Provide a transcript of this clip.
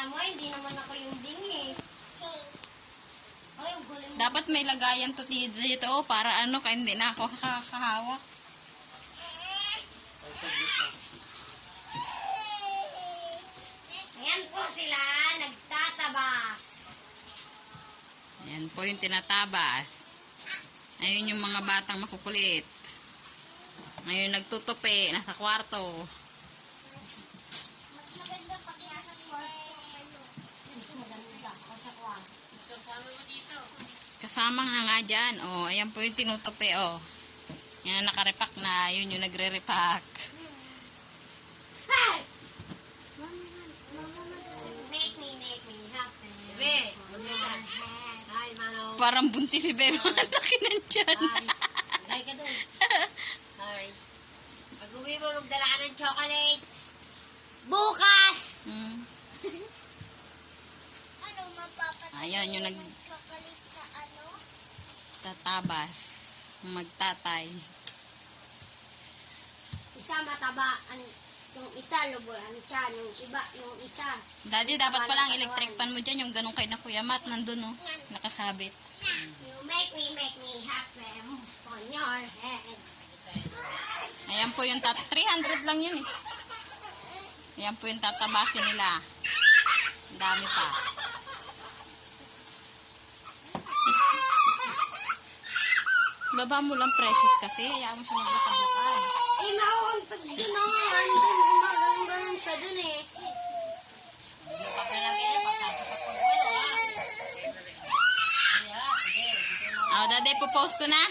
mo, hindi naman ako yung ding eh. Ay, ang galing. Dapat may lagayan to dito para ano, kaya hindi na ako kakahawak. Ayan po sila, nagtatabas. Ayan po yung tinatabas. Ayun yung mga batang makukulit. Ngayon nagtutupi, nasa kwarto. Mas maganda pag nasa kwarto. Mas maganda ako sa kwarto. Kasama mo dito. Kasama nga dyan. Oh, ayan po yung tinutupi. Oh. Yan, nakarepack na. Yun yung nagre-repack. Hey! Make me happy. Bebe, hi, Mano. Parang buntis si Bebe. Laki ng tiyan. Hi ka doon. Hi. Pag uwi mo, magdala ka ng chocolate. Bukas! Hmm. Ano mapapatay? Ayan, yung Chocolate sa ano? nagtatabas. Magtatay. Isa mataba, yung isa lubo, ang tiyan, yung iba, yung isa. Daddy, dapat palang electric pan mo dyan. Yung ganun kay na Kuya Matt. Nandun, oh. Nakasabit. You make me happy on your head. Ayan po yung 300 lang yun, eh. Ayan po yung tatabasin nila. Ang dami pa. Baba mo lang, precious, kasi. Hayaan mo siya maglakad-lakad. Eh, nauuntag din ako. Gumagano'n siya dun eh. Hindi pa pinagay, pagsasakot ko. Wala. Oh, Daddy, popost ko na.